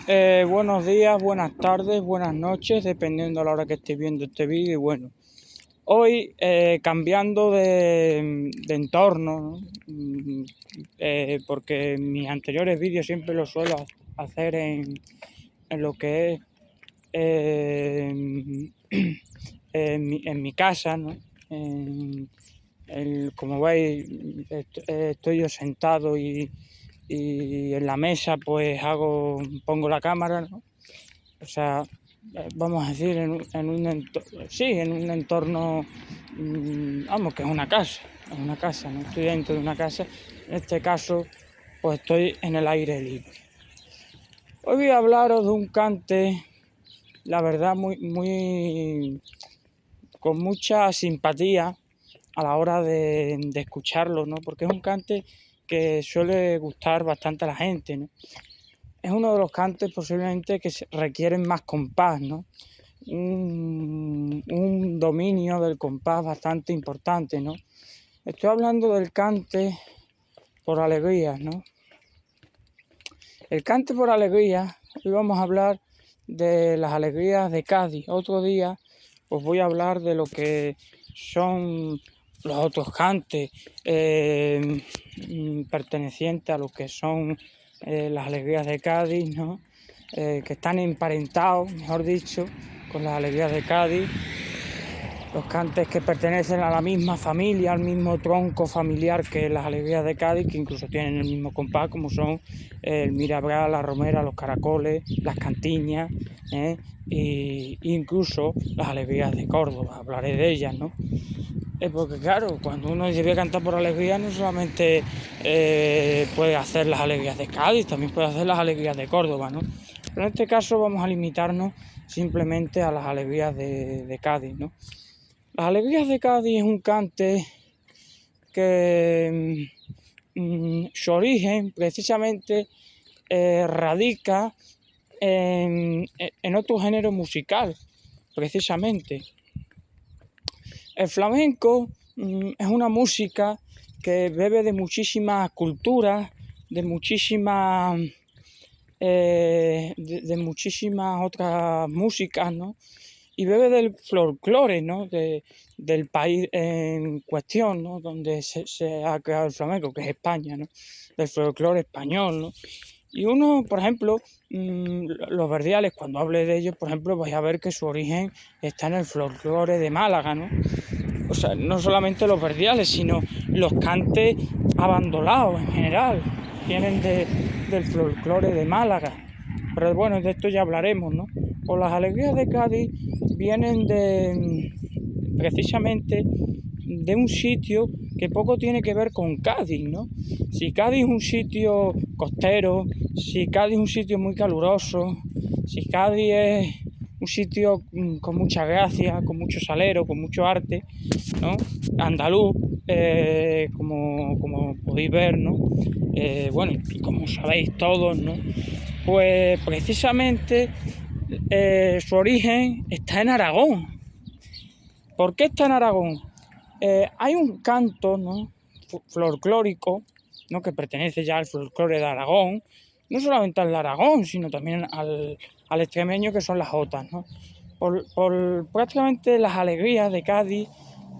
Buenos días, buenas tardes, buenas noches, dependiendo de la hora que estéis viendo este vídeo. Y bueno, hoy cambiando de entorno, ¿no? Porque en mis anteriores vídeos siempre lo suelo hacer en lo que es eh, en mi casa, ¿no? Como veis, estoy yo sentado y en la mesa pues pongo la cámara, ¿no? O sea, vamos a decir, en un entorno, vamos, que es una casa, no estoy dentro de una casa, en este caso, pues estoy en el aire libre. Hoy voy a hablaros de un cante, la verdad, con mucha simpatía a la hora de escucharlo, ¿no? Porque es un cante que suele gustar bastante a la gente, ¿no? Es uno de los cantes posiblemente que requieren más compás, ¿no? Un dominio del compás bastante importante, ¿no? Estoy hablando del cante por alegrías, ¿no? El cante por alegrías, hoy vamos a hablar de las alegrías de Cádiz. Otro día os voy a hablar de lo que son los otros cantes pertenecientes a lo que son las alegrías de Cádiz, ¿no? Que están emparentados, mejor dicho, con las alegrías de Cádiz. Los cantes que pertenecen a la misma familia, al mismo tronco familiar que las alegrías de Cádiz, que incluso tienen el mismo compás, como son el mirabral, la romera, los caracoles, las cantiñas, e incluso las alegrías de Córdoba. Hablaré de ellas, ¿no? Porque claro, cuando uno debe cantar por alegría, no solamente puede hacer las alegrías de Cádiz, también puede hacer las alegrías de Córdoba, ¿no? Pero en este caso vamos a limitarnos simplemente a las alegrías de Cádiz, ¿no? Las alegrías de Cádiz es un cante que su origen precisamente radica en otro género musical, precisamente. El flamenco es una música que bebe de muchísimas culturas, de muchísimas otras músicas, ¿no? Y bebe del folclore, ¿no? Del país en cuestión, ¿no? Donde se ha creado el flamenco, que es España, ¿no? Del folclore español, ¿no? Y uno, por ejemplo, los verdiales, cuando hable de ellos, por ejemplo, vais a ver que su origen está en el folclore de Málaga, ¿no? O sea, no solamente los verdiales, sino los cantes abandonados en general, vienen del folclore de Málaga. Pero bueno, de esto ya hablaremos, ¿no? Pues las alegrías de Cádiz vienen precisamente de un sitio que poco tiene que ver con Cádiz, ¿no? Si Cádiz es un sitio costero, si Cádiz es un sitio muy caluroso, si Cádiz es un sitio con mucha gracia, con mucho salero, con mucho arte, ¿no? Andaluz, como podéis ver, ¿no? Bueno, y como sabéis todos, ¿no? Pues precisamente su origen está en Aragón. ¿Por qué está en Aragón? Hay un canto, ¿no? Folclórico, ¿no? Que pertenece ya al folclore de Aragón, no solamente al de Aragón, sino también al extremeño, que son las jotas, ¿no? Por prácticamente las alegrías de Cádiz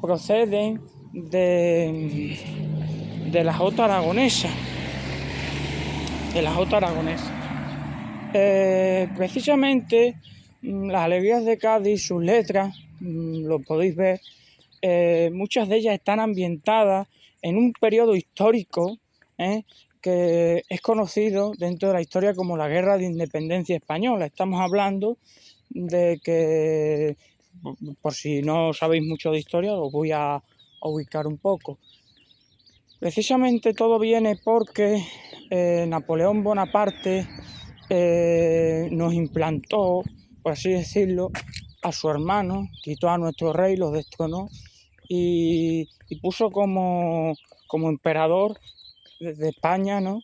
proceden de la jota aragonesa. De la jota aragonesa. Precisamente las alegrías de Cádiz, sus letras, lo podéis ver, muchas de ellas están ambientadas en un periodo histórico que es conocido dentro de la historia como la Guerra de Independencia Española. Estamos hablando de que, por si no sabéis mucho de historia, os voy a ubicar un poco. Precisamente todo viene porque Napoleón Bonaparte nos implantó, por así decirlo, a su hermano, quitó a nuestro rey, lo destronó y puso como emperador de España, ¿no?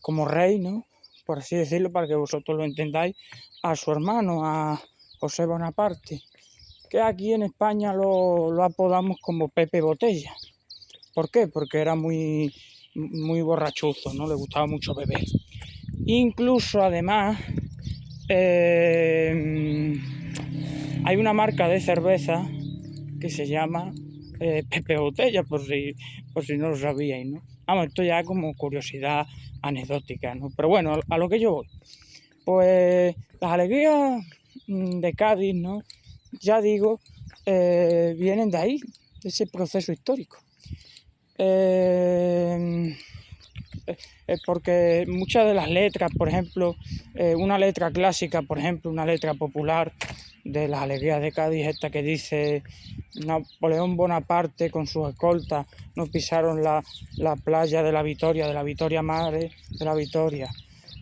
Como rey, ¿no? Por así decirlo, para que vosotros lo entendáis, a su hermano, a José Bonaparte, que aquí en España lo apodamos como Pepe Botella. ¿Por qué? Porque era muy borrachuzo, ¿no? Le gustaba mucho beber. Incluso, además, hay una marca de cerveza que se llama Pepe Botella, por si no lo sabíais, ¿no? Vamos, esto ya como curiosidad anecdótica, ¿no? Pero bueno, a lo que yo voy. Pues las alegrías de Cádiz, ¿no? Ya digo, vienen de ahí, de ese proceso histórico. Porque muchas de las letras, por ejemplo, una letra clásica, por ejemplo, una letra popular de las alegrías de Cádiz, esta que dice: Napoleón Bonaparte con sus escoltas no pisaron la playa de la Victoria madre de la Victoria.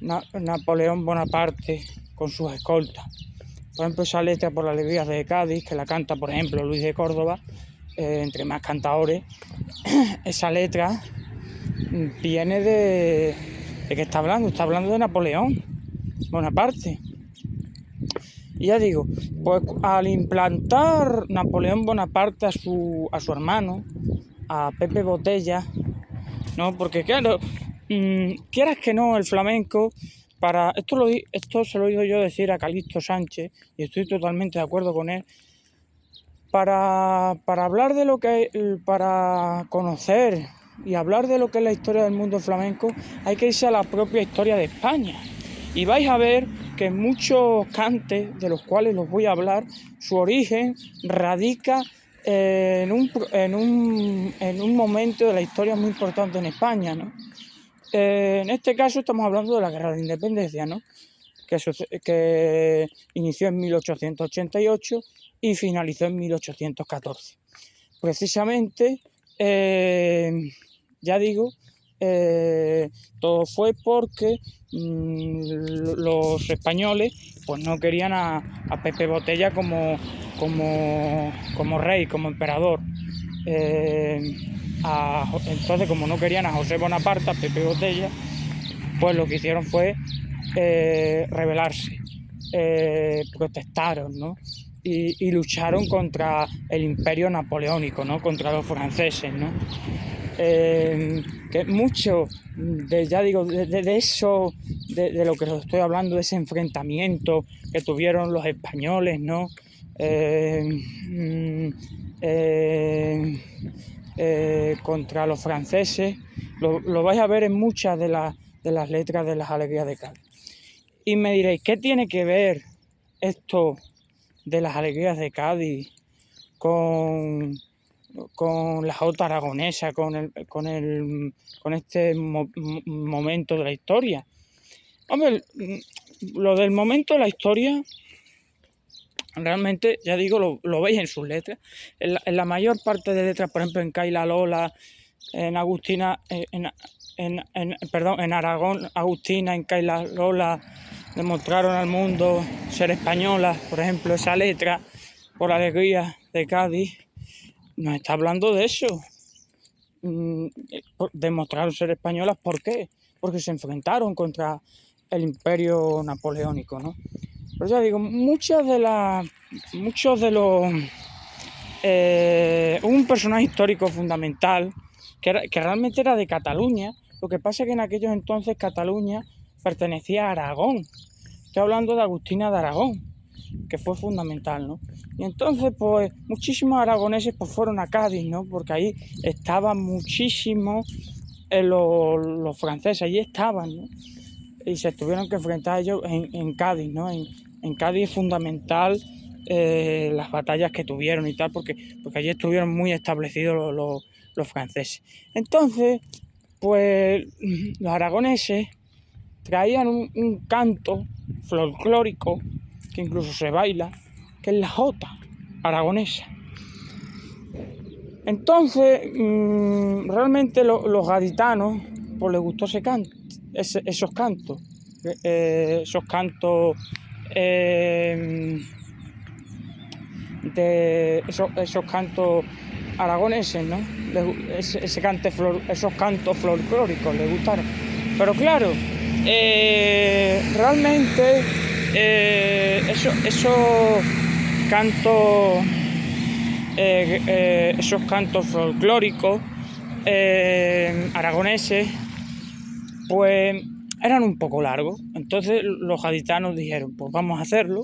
Napoleón Bonaparte con sus escoltas. Por ejemplo, esa letra por las alegrías de Cádiz, que la canta, por ejemplo, Luis de Córdoba, entre más cantadores, esa letra viene de qué está hablando de Napoleón Bonaparte. Y ya digo, pues al implantar Napoleón Bonaparte a su hermano, a Pepe Botella, ¿no? Porque claro, quieras que no, el flamenco, esto se lo he oído yo decir a Calixto Sánchez, y estoy totalmente de acuerdo con él, para hablar de lo que, para conocer y hablar de lo que es la historia del mundo flamenco, hay que irse a la propia historia de España. Y vais a ver que muchos cantes, de los cuales os voy a hablar, su origen radica en un momento de la historia muy importante en España, ¿no? En este caso estamos hablando de la Guerra de Independencia, ¿no? Que inició en 1888 y finalizó en 1814. Precisamente, ya digo, todo fue porque los españoles pues no querían a Pepe Botella como rey, como emperador. Entonces, como no querían a José Bonaparte, a Pepe Botella, pues lo que hicieron fue rebelarse, protestaron, ¿no? Y lucharon contra el imperio napoleónico, ¿no? Contra los franceses, ¿no? Que mucho ya digo, de eso, de lo que os estoy hablando, de ese enfrentamiento que tuvieron los españoles, ¿no? Contra los franceses, lo vais a ver en muchas de las letras de las alegrías de Cádiz. Y me diréis, ¿qué tiene que ver esto de las alegrías de Cádiz con la jota aragonesa, con este momento de la historia? Hombre, lo del momento de la historia, realmente, ya digo, lo veis en sus letras. En la mayor parte de letras, por ejemplo, en Caila Lola, en Agustina, en Aragón, Agustina, en Caila Lola, demostraron al mundo ser españolas, por ejemplo, esa letra, por alegría de Cádiz, nos está hablando de eso. Demostraron ser españolas, ¿por qué? Porque se enfrentaron contra el imperio napoleónico, ¿no? Pero ya digo, muchos de los... un personaje histórico fundamental que realmente era de Cataluña. Lo que pasa es que en aquellos entonces Cataluña pertenecía a Aragón. Estoy hablando de Agustina de Aragón, que fue fundamental, ¿no? Y entonces, pues, muchísimos aragoneses pues fueron a Cádiz, ¿no? Porque ahí estaban muchísimos los franceses, allí estaban, ¿no? Y se tuvieron que enfrentar a ellos en Cádiz, ¿no? En Cádiz es fundamental las batallas que tuvieron y tal, porque allí estuvieron muy establecidos los franceses. Entonces, pues, los aragoneses traían un canto folclórico que incluso se baila, que es la jota aragonesa. Entonces, realmente los gaditanos pues les gustó esos cantos, esos cantos esos cantos aragoneses, ¿no? Esos cantos folclóricos les gustaron. Pero claro, realmente esos cantos folclóricos aragoneses, pues eran un poco largos. Entonces los gaditanos dijeron, pues vamos a hacerlo,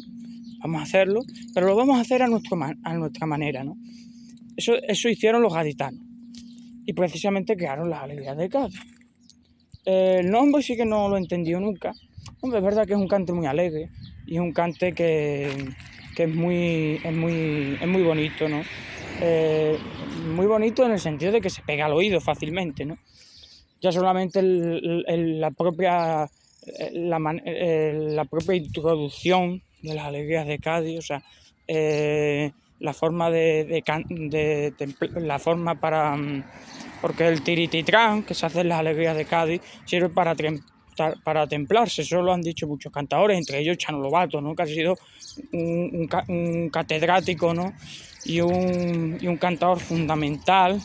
pero lo vamos a hacer a nuestra manera, ¿no? Eso hicieron los gaditanos y precisamente crearon las alegrías de Cádiz. El nombre sí que no lo he entendido nunca. Hombre, es verdad que es un cante muy alegre y es un cante que es muy bonito, ¿no? Muy bonito en el sentido de que se pega al oído fácilmente, ¿no? Ya solamente la propia introducción de las alegrías de Cádiz, o sea, la forma la forma para... porque el tirititrán que se hace en las alegrías de Cádiz sirve para templarse. Eso lo han dicho muchos cantadores, entre ellos Chano Lobato, ¿no? Que ha sido un catedrático, ¿no? y un cantador fundamental,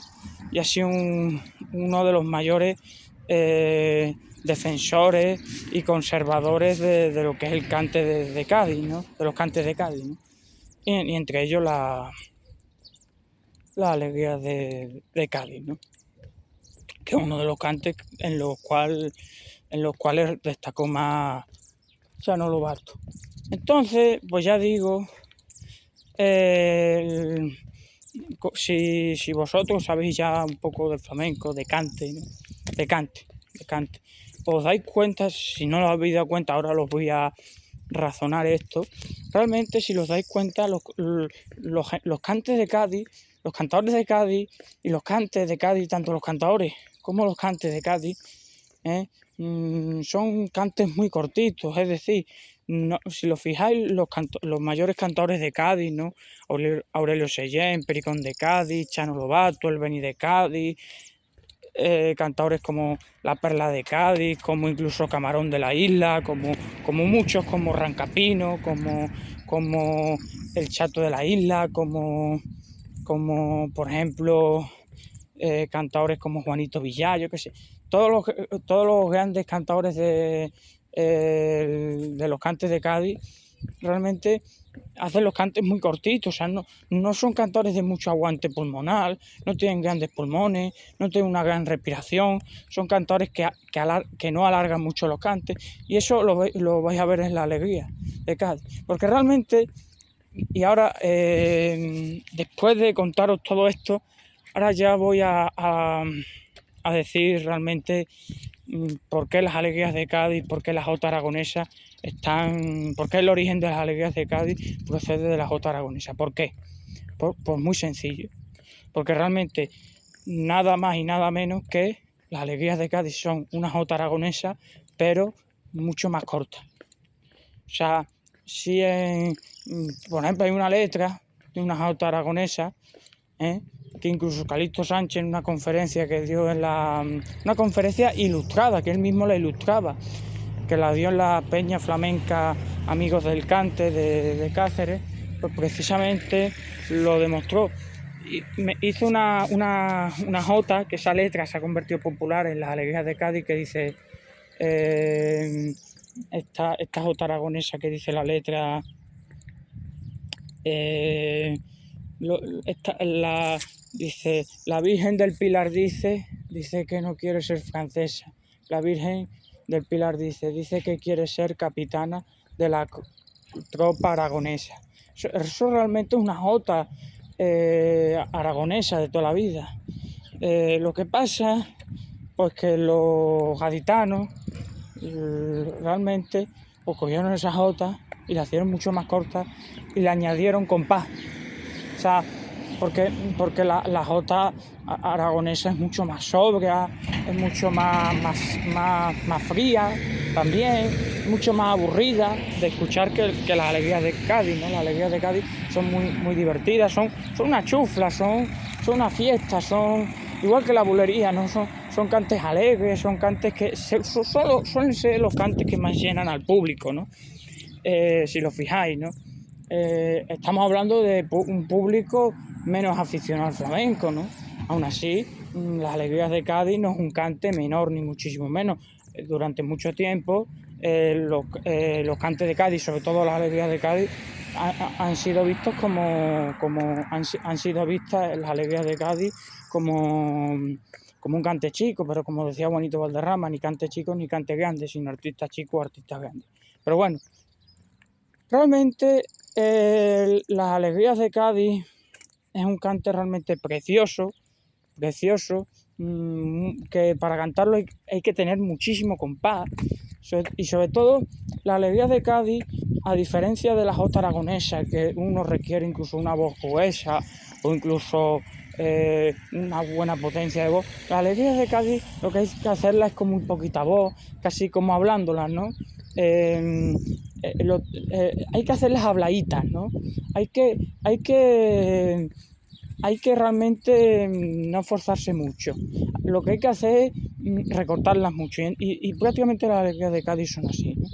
y ha sido uno de los mayores defensores y conservadores de lo que es el cante de Cádiz, ¿no? De los cantes de Cádiz, ¿no? Y entre ellos la alegría de Cádiz, ¿no? Que es uno de los cantes en los cuales destacó más Chano Lobato. Entonces, pues ya digo, si vosotros sabéis ya un poco de flamenco, de cante, ¿no? de cante, os dais cuenta, si no lo habéis dado cuenta, ahora os voy a razonar esto. Realmente, si os dais cuenta, los cantes de Cádiz, los cantadores de Cádiz y los cantes de Cádiz, tanto los cantadores como los cantes de Cádiz, son cantes muy cortitos, es decir, no, si lo fijáis, los mayores cantadores de Cádiz, ¿no? Aurelio Sellén, Pericón de Cádiz, Chano Lobato, El Beni de Cádiz, cantadores como La Perla de Cádiz, como incluso Camarón de la Isla, como muchos, como Rancapino, como El Chato de la Isla, como por ejemplo cantadores como Juanito Villar, yo qué sé, todos los grandes cantadores de los cantes de Cádiz realmente hacen los cantes muy cortitos, o sea, no son cantadores de mucho aguante pulmonar, no tienen grandes pulmones, no tienen una gran respiración, son cantadores que no alargan mucho los cantes, y eso lo vais a ver en la alegría de Cádiz, porque realmente, y ahora después de contaros todo esto, ahora ya voy a decir realmente por qué las alegrías de Cádiz, por qué la jota aragonesa por qué el origen de las alegrías de Cádiz procede de la jota aragonesa. ¿Por qué? Pues muy sencillo, porque realmente nada más y nada menos que las alegrías de Cádiz son una jota aragonesa, pero mucho más corta. O sea, si por ejemplo hay una letra de una jota aragonesa, que incluso Calixto Sánchez en una conferencia que dio una conferencia ilustrada, que él mismo la ilustraba, que la dio en la Peña Flamenca Amigos del Cante de Cáceres, pues precisamente lo demostró. Y hizo una jota, que esa letra se ha convertido popular en las alegrías de Cádiz, que dice esta jota aragonesa que dice la letra dice, la Virgen del Pilar dice que no quiere ser francesa. La Virgen del Pilar dice que quiere ser capitana de la tropa aragonesa. Eso realmente es una jota aragonesa de toda la vida. Lo que pasa, pues que los gaditanos realmente pues cogieron esa jota y la hicieron mucho más corta y le añadieron compás. O sea, porque la jota aragonesa es mucho más sobria, es mucho más fría también, mucho más aburrida de escuchar que las alegrías de Cádiz, ¿no? Las alegrías de Cádiz son muy divertidas, son una chufla, son una fiesta, son igual que la bulería, ¿no? Son cantes alegres, son cantes que suelen ser los cantes que más llenan al público, ¿no? Si lo fijáis, ¿no? Estamos hablando de un público menos aficionado al flamenco, ¿no? Aún así, las alegrías de Cádiz no es un cante menor, ni muchísimo menos. Durante mucho tiempo, los cantes de Cádiz, sobre todo las alegrías de Cádiz, han sido vistos han sido vistas las alegrías de Cádiz como como un cante chico, pero como decía Juanito Valderrama, ni cante chico ni cante grande, sino artista chico o artista grande. Pero bueno, realmente las alegrías de Cádiz es un cante realmente precioso, que para cantarlo hay que tener muchísimo compás, y sobre todo las alegrías de Cádiz, a diferencia de la jota aragonesa, que uno requiere incluso una voz gruesa o incluso una buena potencia de voz, las alegrías de Cádiz lo que hay que hacerlas es con muy poquita voz, casi como hablándolas, ¿no? Hay que hacerlas habladitas, ¿no? Hay que realmente no forzarse mucho. Lo que hay que hacer es recortarlas mucho, y prácticamente las alegrías de Cádiz son así, ¿no?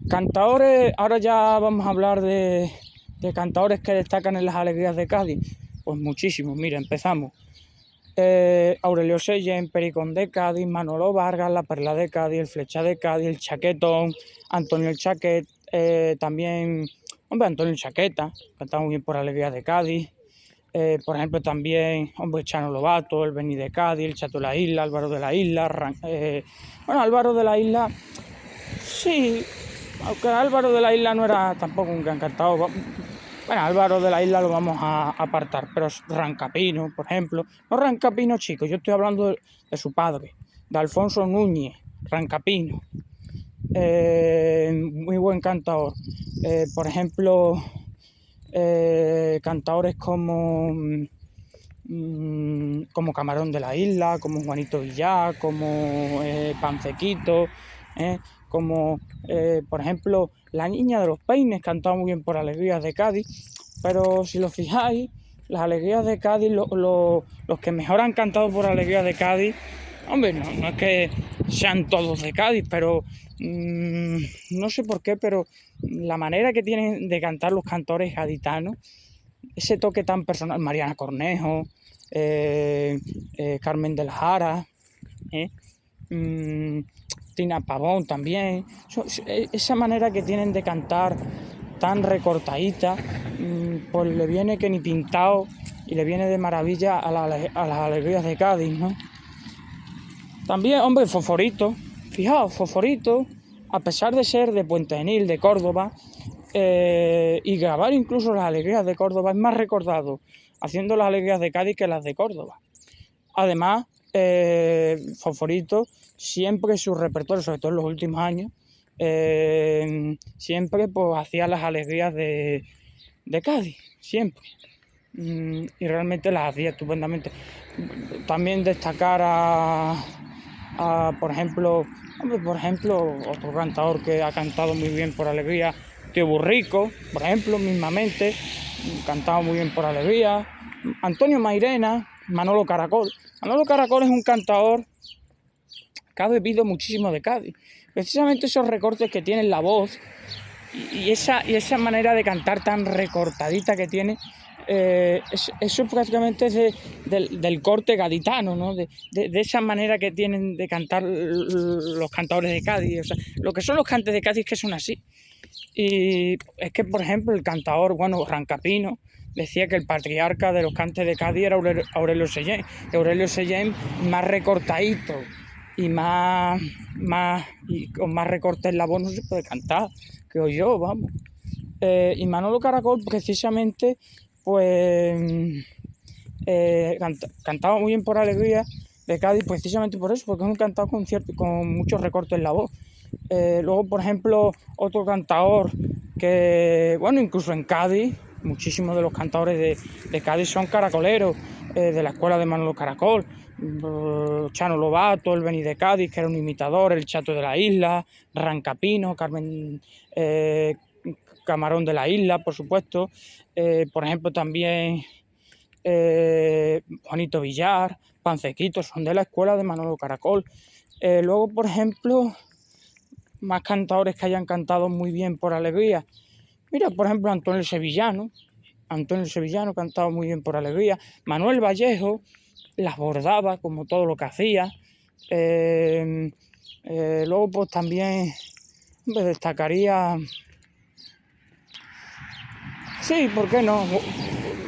Cantadores, ahora ya vamos a hablar de cantadores que destacan en las alegrías de Cádiz. Pues muchísimos, mira, empezamos. Aurelio Sellen, Pericón de Cádiz, Manolo Vargas, La Perla de Cádiz, El Flecha de Cádiz, El Chaquetón, Antonio el Chaquet, también, Antonio el Chaqueta, cantaba muy bien por Alegrías de Cádiz. Por ejemplo, también, Chano Lobato, El Beni de Cádiz, El Chato de la Isla, Álvaro de la Isla. Álvaro de la Isla, sí, aunque Álvaro de la Isla no era tampoco un gran cantador. Bueno, Álvaro de la Isla lo vamos a apartar, pero Rancapino, por ejemplo. No Rancapino, chicos, yo estoy hablando de su padre, de Alfonso Núñez Rancapino. Muy buen cantador. Por ejemplo, cantadores como Camarón de la Isla, como Juanito Villar, como Pancequito, como por ejemplo La Niña de los Peines, cantaba muy bien por Alegrías de Cádiz. Pero si lo fijáis, las Alegrías de Cádiz, los que mejor han cantado por Alegrías de Cádiz, hombre, no es que sean todos de Cádiz, pero no sé por qué, pero la manera que tienen de cantar los cantores gaditanos, ese toque tan personal, Mariana Cornejo, Carmen de la Jara, Tina Pavón también, esa manera que tienen de cantar tan recortadita, pues le viene que ni pintado, y le viene de maravilla a las Alegrías de Cádiz, ¿no? También, hombre, Foforito, fijaos, Foforito, a pesar de ser de Puente Genil, de Córdoba, y grabar incluso las Alegrías de Córdoba, es más recordado haciendo las Alegrías de Cádiz que las de Córdoba. Además, Foforito siempre su repertorio, sobre todo en los últimos años, siempre pues hacía las Alegrías de Cádiz, siempre. Y realmente las hacía estupendamente. También destacar por ejemplo, otro cantador que ha cantado muy bien por Alegría, Tío Burrico, por ejemplo, mismamente, cantaba muy bien por Alegría. Antonio Mairena, Manolo Caracol. Manolo Caracol es un cantador que ha bebido muchísimo de Cádiz. Precisamente esos recortes que tiene en la voz y esa manera de cantar tan recortadita que tiene, eso prácticamente es del corte gaditano, ¿no? De esa manera que tienen de cantar los cantadores de Cádiz. O sea, lo que son los cantes de Cádiz, que son así. Y es que, por ejemplo, el cantador, Rancapino, decía que el patriarca de los cantes de Cádiz era Aurelio Sellen. Aurelio Sellen más recortadito y con más recortes en la voz no se puede cantar, creo yo, vamos. Y Manolo Caracol, precisamente, pues cantaba muy bien por Alegría de Cádiz, precisamente por eso, porque es un cantador con muchos recortes en la voz. Luego, por ejemplo, otro cantador que, incluso en Cádiz, muchísimos de los cantadores de Cádiz son caracoleros, de la escuela de Manolo Caracol. Chano Lobato, El Beni de Cádiz, que era un imitador, El Chato de la Isla, Rancapino, Carmen, Camarón de la Isla, por supuesto. Por ejemplo, también Juanito Villar, Pancequito, son de la escuela de Manolo Caracol. Luego, por ejemplo, más cantadores que hayan cantado muy bien por Alegría. Mira, por ejemplo, Antonio el Sevillano cantaba muy bien por Alegría. Manuel Vallejo las bordaba como todo lo que hacía. Luego, pues también me destacaría, sí, ¿por qué no?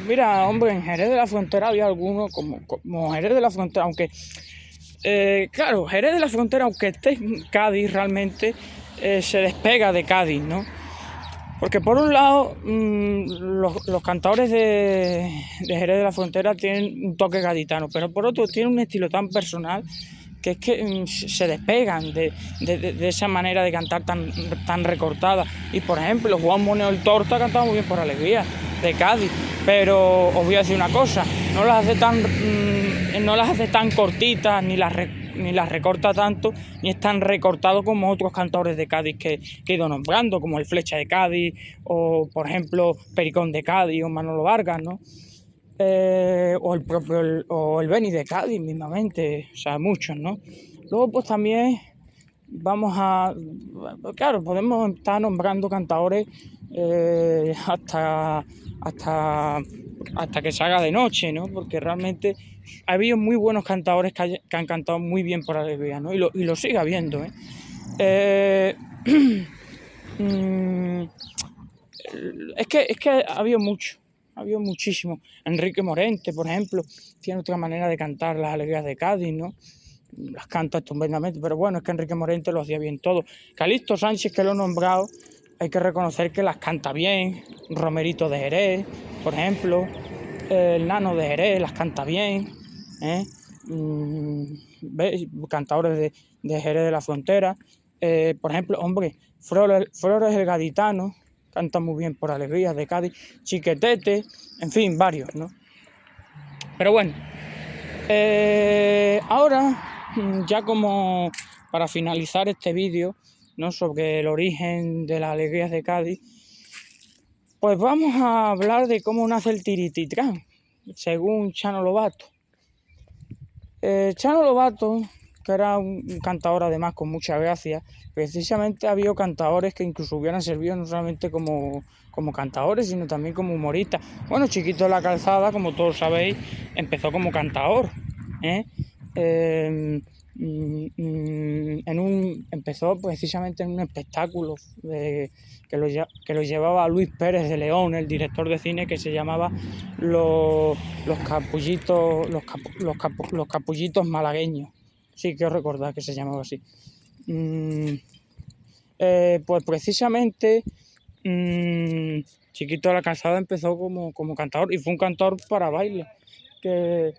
mira, hombre, en Jerez de la Frontera había algunos, como Jerez de la Frontera, aunque, claro, Jerez de la Frontera, aunque esté en Cádiz realmente, se despega de Cádiz, ¿no? Porque por un lado, los cantadores de Jerez de la Frontera tienen un toque gaditano, pero por otro tienen un estilo tan personal que es que se despegan de esa manera de cantar tan recortada. Y por ejemplo, Juan Moneo el Torta cantaba muy bien por Alegría, de Cádiz, pero os voy a decir una cosa, no las hace tan cortitas, ni las recorta tanto, ni es tan recortado como otros cantadores de Cádiz que he ido nombrando, como el Flecha de Cádiz, o por ejemplo Pericón de Cádiz, o Manolo Vargas, ¿no? O el propio o el Beni de Cádiz mismamente, o sea, muchos, ¿no? Luego pues también claro, podemos estar nombrando cantadores hasta que se haga de noche, ¿no? Porque realmente ha habido muy buenos cantadores que han cantado muy bien por Alegría, ¿no? Y lo sigue habiendo, ¿eh? Es que ha habido muchísimo. Enrique Morente, por ejemplo, tiene otra manera de cantar las Alegrías de Cádiz, ¿no? Las canta estupendamente, pero bueno, es que Enrique Morente lo hacía bien todo. Calixto Sánchez, que lo he nombrado, hay que reconocer que las canta bien. Romerito de Jerez, por ejemplo, el Nano de Jerez las canta bien, ¿eh? Cantadores de Jerez de la Frontera, por ejemplo, hombre, Flores el Gaditano canta muy bien por Alegrías de Cádiz, Chiquetete, en fin, varios, ¿no? Pero bueno, ahora, ya como para finalizar este vídeo, ¿no?, sobre el origen de las Alegrías de Cádiz, pues vamos a hablar de cómo nace el Tiritititrán, según Chano Lobato. Chano Lobato, que era un cantador además con mucha gracia, precisamente había cantadores que incluso hubieran servido no solamente como cantadores, sino también como humoristas. Bueno, Chiquito de la Calzada, como todos sabéis, empezó como cantador, ¿eh? Empezó precisamente en un espectáculo que lo llevaba Luis Pérez de León, el director de cine, que se llamaba Los Capullitos Malagueños. Sí, quiero recordar que se llamaba así. Pues precisamente Chiquito de la Calzada empezó como cantador, y fue un cantador para baile, que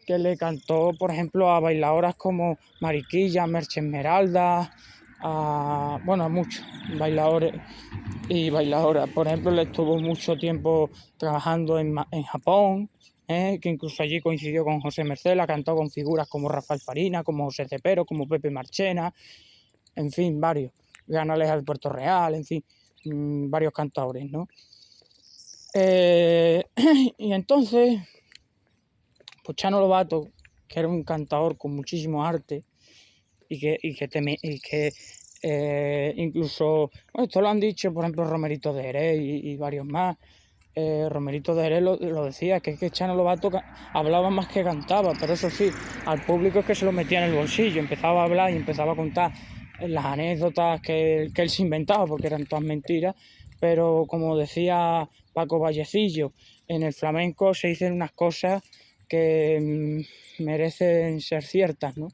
le cantó, por ejemplo, a bailadoras como Mariquilla, Merche Esmeralda, a muchos bailadores y bailadoras. Por ejemplo, él estuvo mucho tiempo trabajando en Japón, que incluso allí coincidió con José Merced, la cantó con figuras como Rafael Farina, como José Cepero, como Pepe Marchena, en fin, varios. Ganales al Puerto Real, en fin, varios cantadores, ¿no? Y entonces, pues Chano Lobato, que era un cantador con muchísimo arte y que incluso, bueno, esto lo han dicho, por ejemplo, Romerito de Jerez y varios más. Romerito de Jerez lo decía, que es que Chano Lobato hablaba más que cantaba, pero eso sí, al público es que se lo metía en el bolsillo, empezaba a hablar y empezaba a contar las anécdotas que él se inventaba, porque eran todas mentiras, pero como decía Paco Vallecillo, en el flamenco se dicen unas cosas que merecen ser ciertas, ¿no?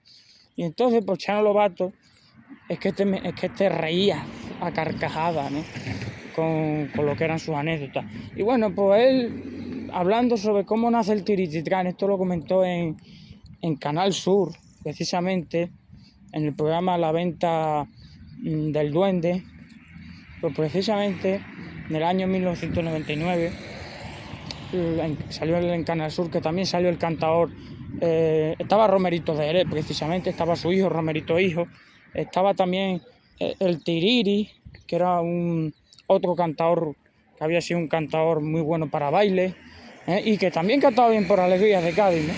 Y entonces, pues Chano Lobato es que te reía a carcajadas, ¿no?, con lo que eran sus anécdotas. Y bueno, pues él, hablando sobre cómo nace el Tiritititrán, esto lo comentó en Canal Sur, precisamente, en el programa La Venta del Duende, pues precisamente en el año 1999 salió en Canal Sur, que también salió el cantador, estaba Romerito de Jerez, precisamente, estaba su hijo, Romerito hijo, estaba también el Tiriri, que era otro cantador, que había sido un cantador muy bueno para baile, y que también cantaba bien por Alegrías de Cádiz, ¿no?,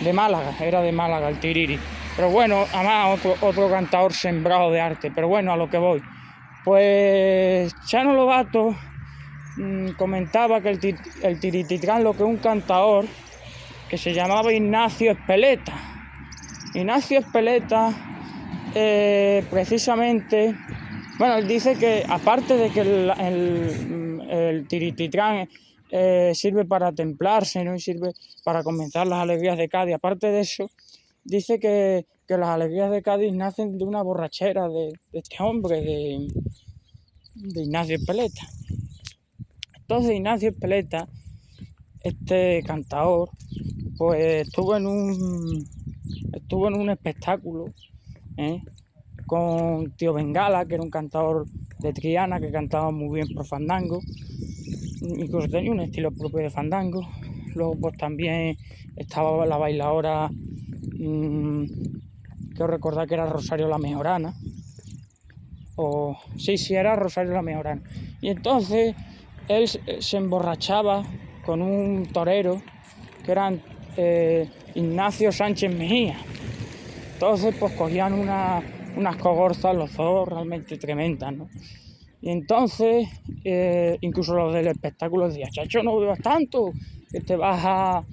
de Málaga, era de Málaga el Tiriri. Pero bueno, además otro cantador sembrado de arte. Pero bueno, a lo que voy. Pues Chano Lobato comentaba que el Tiritititrán, lo que es un cantador que se llamaba Ignacio Espeleta. Ignacio Espeleta, precisamente, bueno, él dice que aparte de que el Tiritititrán sirve para templarse, ¿no? Y sirve para comenzar las alegrías de Cádiz. Aparte de eso, dice que las alegrías de Cádiz nacen de una borrachera de este hombre, de Ignacio Espeleta. Entonces Ignacio Espeleta, este cantador, pues estuvo en un espectáculo, con Tío Bengala, que era un cantador de Triana, que cantaba muy bien por fandango, incluso tenía un estilo propio de fandango. Luego pues también estaba la bailadora, que os recordad que era Rosario la Mejorana, sí, era Rosario la Mejorana. Y entonces él se emborrachaba con un torero que era Ignacio Sánchez Mejía. Entonces pues cogían unas cogorzas los dos realmente tremendas, ¿no? Y entonces incluso los del espectáculo decían: chacho, no bebas tanto, que te vas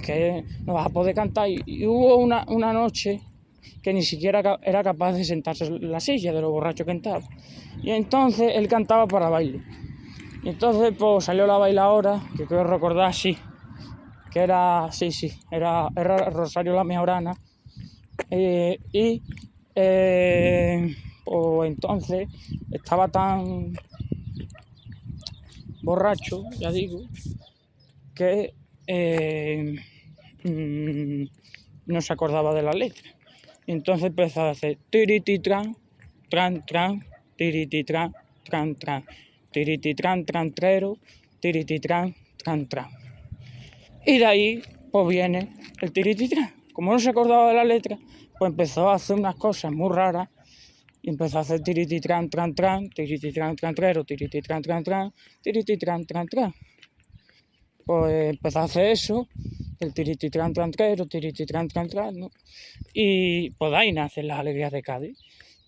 que no vas a poder cantar. Y hubo una noche que ni siquiera era capaz de sentarse en la silla de lo borracho que estaba. Y entonces él cantaba para baile. Y entonces pues salió la bailadora, que creo recordar, sí, que era Rosario la Mejorana. Pues entonces estaba tan borracho, ya digo, que no se acordaba de la letra. Y entonces empezó a hacer tirititran, tran, tran, tirititran, tran, tran, tirititran, tran, trero, tirititran, tran, tran. Y de ahí pues viene el tirititran. Como no se acordaba de la letra, pues empezó a hacer unas cosas muy raras. Y empezó a hacer tirititran, tran, tran, tirititran, tran, trero, tirititran, tran, tran, tirititran, tran, tran. Pues empezó a hacer eso, el tirititran, tran, trero, tirititran, tran, tran, ¿no? Y pues de ahí nacen las alegrías de Cádiz,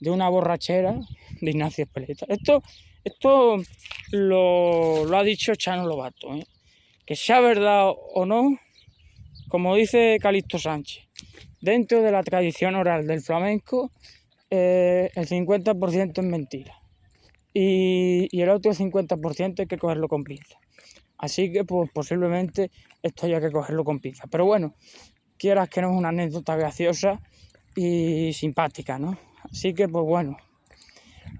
de una borrachera de Ignacio Espeleta. Esto lo ha dicho Chano Lobato, que sea verdad o no, como dice Calixto Sánchez, dentro de la tradición oral del flamenco, el 50% es mentira y el otro 50% hay que cogerlo con pinzas. Así que pues posiblemente esto haya que cogerlo con pinzas. Pero bueno, quieras que no, es una anécdota graciosa y simpática, ¿no? Así que pues bueno,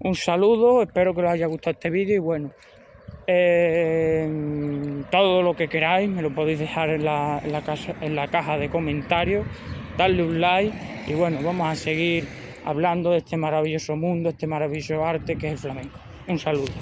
un saludo, espero que os haya gustado este vídeo y bueno, todo lo que queráis me lo podéis dejar en la caja de comentarios, darle un like y bueno, vamos a seguir hablando de este maravilloso mundo, este maravilloso arte que es el flamenco. Un saludo.